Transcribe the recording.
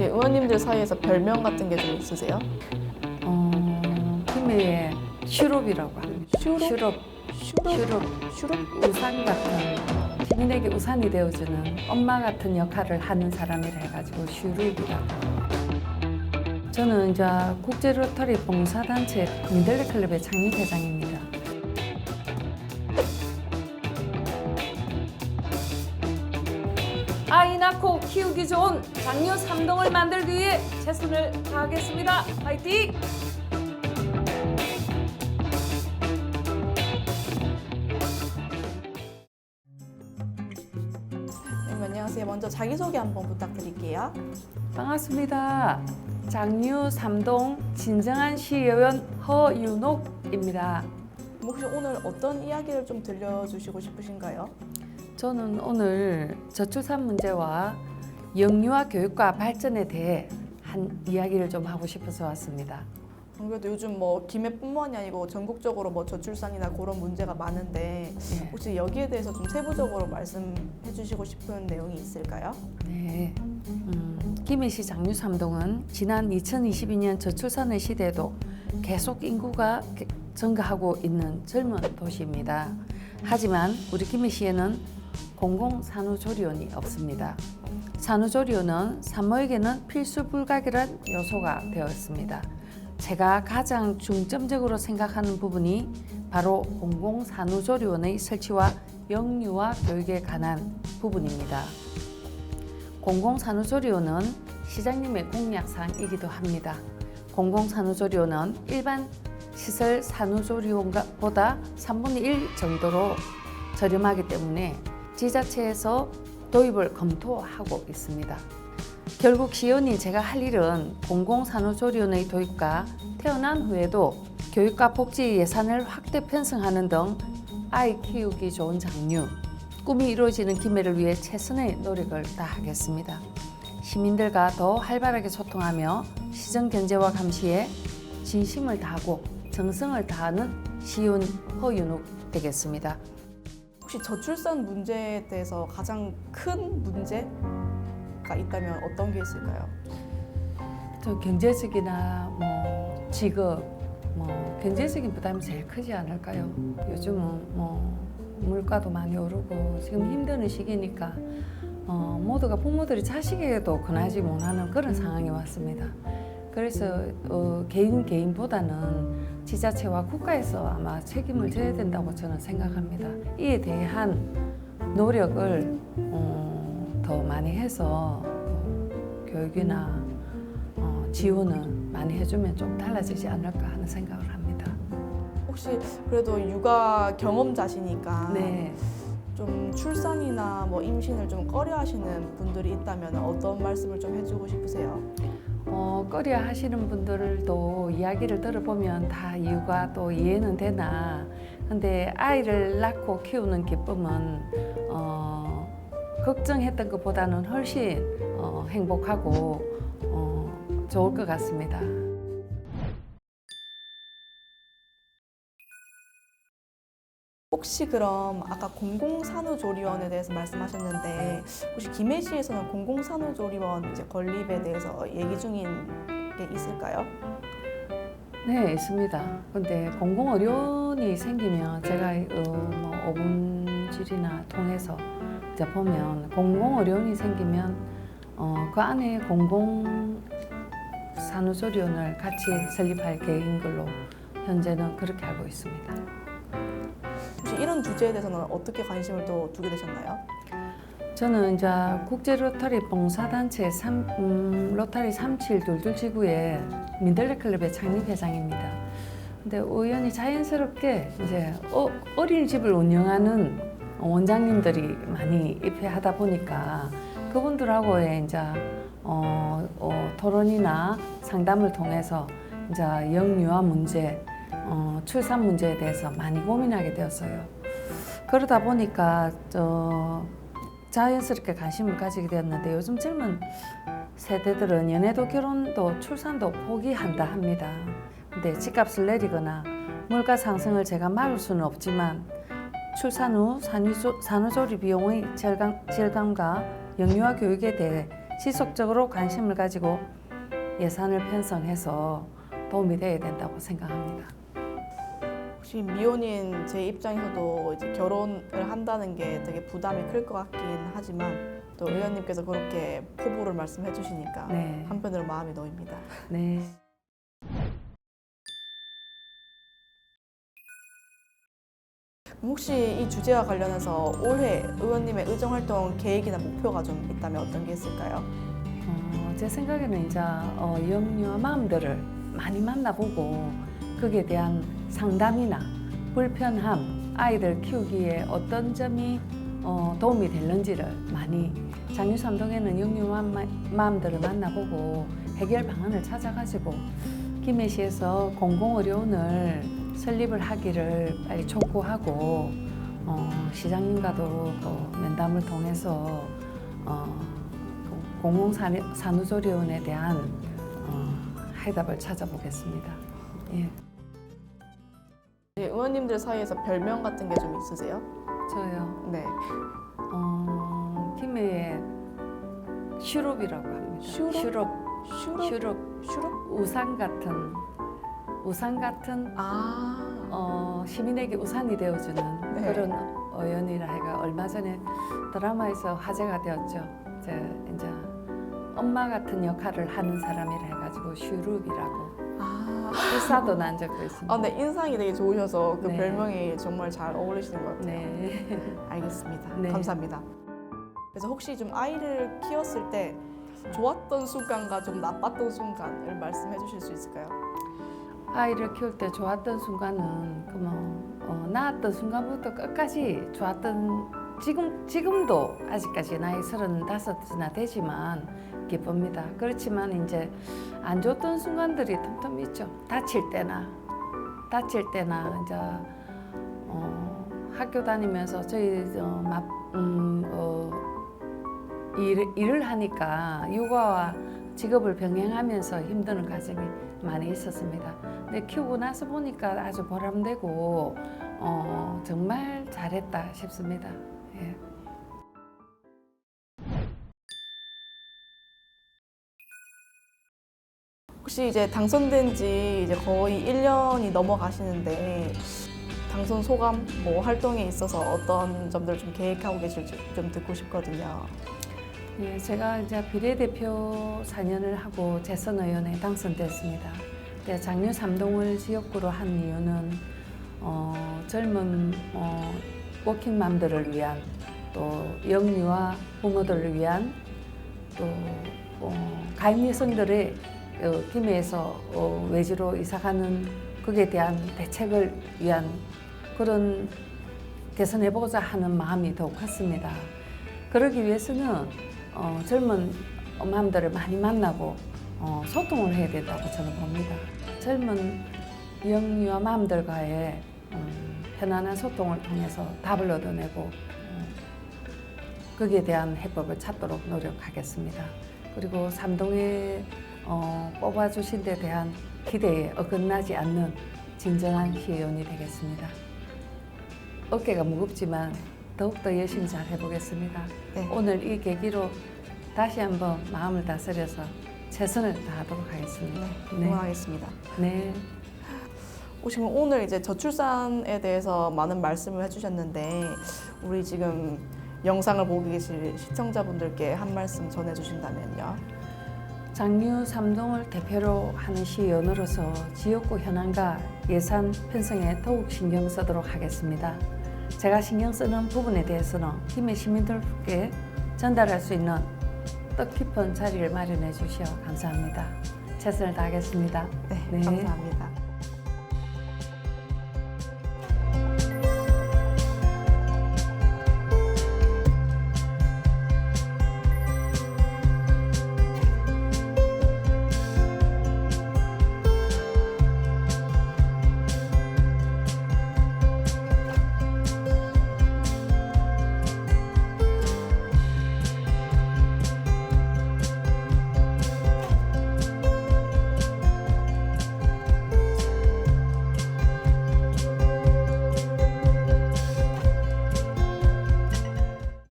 의원님들 사이에서 별명 같은 게 좀 있으세요? 김해의 슈럽이라고 합니다. 슈럽? 슈럽. 우산 같은, 시민에게 우산이 되어주는 엄마 같은 역할을 하는 사람이라 해가지고 슈럽이라고. 저는 이제 국제 로터리 봉사단체 민들레 클럽의 창립회장입니다. 아이 낳고 키우기 좋은 장녀 3동을 만들기 위해 최선을 다하겠습니다. 파이팅! 네, 안녕하세요. 먼저 자기소개 한번 부탁드릴게요. 반갑습니다. 장유 3동 진정한 시의원 허윤옥입니다. 혹시 오늘 어떤 이야기를 좀 들려주시고 싶으신가요? 저는 오늘 저출산 문제와 영유아 교육과 발전에 대해 한 이야기를 좀 하고 싶어서 왔습니다. 아무래도 요즘 뭐 김해뿐만이 아니고 전국적으로 뭐 저출산이나 그런 문제가 많은데 네. 혹시 여기에 대해서 좀 세부적으로 말씀해 주시고 싶은 내용이 있을까요? 네. 김해시 장유 3동은 지난 2022년 저출산의 시대에도 계속 인구가 증가하고 있는 젊은 도시입니다. 하지만 우리 김해시에는 공공산후조리원이 없습니다. 산후조리원은 산모에게는 필수 불가결한 요소가 되어 있습니다. 제가 가장 중점적으로 생각하는 부분이 바로 공공산후조리원의 설치와 영유아 교육에 관한 부분입니다. 공공산후조리원은 시장님의 공약사항이기도 합니다. 공공산후조리원은 일반 시설 산후조리원보다 3분의 1 정도로 저렴하기 때문에 지자체에서 도입을 검토하고 있습니다. 결국 시의원이 제가 할 일은 공공산후조리원의 도입과 태어난 후에도 교육과 복지 예산을 확대 편성하는 등 아이 키우기 좋은 장유, 꿈이 이루어지는 김해를 위해 최선의 노력을 다하겠습니다. 시민들과 더 활발하게 소통하며 시정 견제와 감시에 진심을 다하고 정성을 다하는 시의원 허윤옥 되겠습니다. 혹시 저출산 문제에 대해서 가장 큰 문제가 있다면 어떤 게 있을까요? 저 경제적이나 뭐 직업, 뭐 경제적인 부담이 제일 크지 않을까요? 요즘은 뭐 물가도 많이 오르고 지금 힘드는 시기니까 모두가 부모들이 자식에게도 권하지 못하는 그런 상황이 왔습니다. 그래서 개인보다는 지자체와 국가에서 아마 책임을 져야 된다고 저는 생각합니다. 이에 대한 노력을 더 많이 해서 교육이나 지원을 많이 해주면 좀 달라지지 않을까 하는 생각을 합니다. 혹시 그래도 육아 경험자시니까 네. 좀 출산이나 뭐 임신을 좀 꺼려하시는 분들이 있다면 어떤 말씀을 좀 해주고 싶으세요? 꺼려 하시는 분들도 이야기를 들어보면 다 이유가 또 이해는 되나. 근데 아이를 낳고 키우는 기쁨은 걱정했던 것보다는 훨씬 행복하고 좋을 것 같습니다. 혹시 그럼 아까 공공산후조리원에 대해서 말씀하셨는데 혹시 김해시에서는 공공산후조리원 이제 건립에 대해서 얘기 중인 게 있을까요? 네, 있습니다. 근데 공공 어려움이 생기면 제가 뭐 오분질이나 통해서 이제 보면 공공 어려움이 생기면 그 안에 공공 산후조리원을 같이 설립할 계획인 걸로 현재는 그렇게 알고 있습니다. 혹시 이런 주제에 대해서는 어떻게 관심을 또 두게 되셨나요? 저는 이제 국제 로터리 봉사단체 로터리 3722 지구의 민들레 클럽의 창립회장입니다. 근데 우연히 자연스럽게 이제 어린이집을 운영하는 원장님들이 많이 입회하다 보니까 그분들하고의 이제 토론이나 상담을 통해서 이제 영유아 문제, 출산 문제에 대해서 많이 고민하게 되었어요. 그러다 보니까 자연스럽게 관심을 가지게 되었는데 요즘 젊은 세대들은 연애도 결혼도 출산도 포기한다 합니다. 근데 집값을 내리거나 물가 상승을 제가 막을 수는 없지만 출산 후 산후조리 비용의 절감과 영유아 교육에 대해 지속적으로 관심을 가지고 예산을 편성해서 도움이 돼야 된다고 생각합니다. 혹시 미혼인 제 입장에서도 이제 결혼을 한다는 게 되게 부담이 클 것 같긴 하지만 또 의원님께서 그렇게 포부를 말씀해 주시니까 네. 한편으로 마음이 놓입니다. 네. 혹시 이 주제와 관련해서 올해 의원님의 의정활동 계획이나 목표가 좀 있다면 어떤 게 있을까요? 제 생각에는 이제 영유아 마음들을 많이 만나보고 거기에 대한 상담이나 불편함, 아이들 키우기에 어떤 점이 도움이 되는지를 많이 장유삼동에는 영유아 마음들을 만나보고 해결 방안을 찾아가지고 김해시에서 공공의료원을 설립을 하기를 빨리 촉구하고 시장님과도 또 면담을 통해서 공공산후조리원에 대한 해답을 찾아보겠습니다. 예. 의원님들 사이에서 별명 같은 게 좀 있으세요? 저요. 네. 김해에 슈룹이라고 합니다. 슈룹? 슈룹. 슈룹? 슈룹? 우산 같은 시민에게 우산이 되어주는 네. 그런 어연이라 해가 얼마 전에 드라마에서 화제가 되었죠. 이제 엄마 같은 역할을 하는 사람이라 해가지고 슈룹이라고 기사도 난 적도 있습니다. 네, 인상이 되게 좋으셔서 그 네. 별명이 정말 잘 어울리시는 것 같아요. 네. 알겠습니다. 네. 감사합니다. 그래서 혹시 좀 아이를 키웠을 때 좋았던 순간과 좀 나빴던 순간을 말씀해 주실 수 있을까요? 아이를 키울 때 좋았던 순간은 낳았던 순간부터 끝까지 좋았던 지금도 아직까지 나이 35이나 되지만 기쁩니다. 그렇지만 이제 안 좋았던 순간들이 틈틈 있죠. 다칠 때나 이제 학교 다니면서 저희 일을 하니까 육아와 직업을 병행하면서 힘드는 과정이 많이 있었습니다. 근데 키우고 나서 보니까 아주 보람되고 정말 잘했다 싶습니다. 예. 혹시 이제 당선된 지 이제 거의 1년이 넘어가시는데 당선 소감, 뭐 활동에 있어서 어떤 점들을 좀 계획하고 계실지 좀 듣고 싶거든요. 예, 제가 이제 비례대표 4년을 하고 재선의원에 당선됐습니다. 장유 삼동을 지역구로 한 이유는 젊은 워킹맘들을 위한 또 영유아 부모들을 위한 또 가임 여성들의 김해에서 외지로 이사가는 거기에 대한 대책을 위한 그런 개선해보고자 하는 마음이 더욱 컸습니다. 그러기 위해서는 젊은 마음들을 많이 만나고 소통을 해야 된다고 저는 봅니다. 젊은 영유아 마음들과의 편안한 소통을 통해서 답을 얻어내고 거기에 대한 해법을 찾도록 노력하겠습니다. 그리고 삼동에 뽑아주신 데 대한 기대에 어긋나지 않는 진정한 시의원이 되겠습니다. 어깨가 무겁지만 더욱더 열심히 잘 해보겠습니다. 네. 오늘 이 계기로 다시 한번 마음을 다스려서 최선을 다하도록 하겠습니다. 응원하겠습니다. 네. 혹시 오늘 이제 저출산에 대해서 많은 말씀을 해주셨는데 우리 지금 영상을 보고 계실 시청자분들께 한 말씀 전해주신다면요. 장유 삼동을 대표로 하는 시의원으로서 지역구 현안과 예산 편성에 더욱 신경 쓰도록 하겠습니다. 제가 신경 쓰는 부분에 대해서는 김해 시민들께 전달할 수 있는 뜻깊은 자리를 마련해 주시어 감사합니다. 최선을 다하겠습니다. 네. 감사합니다.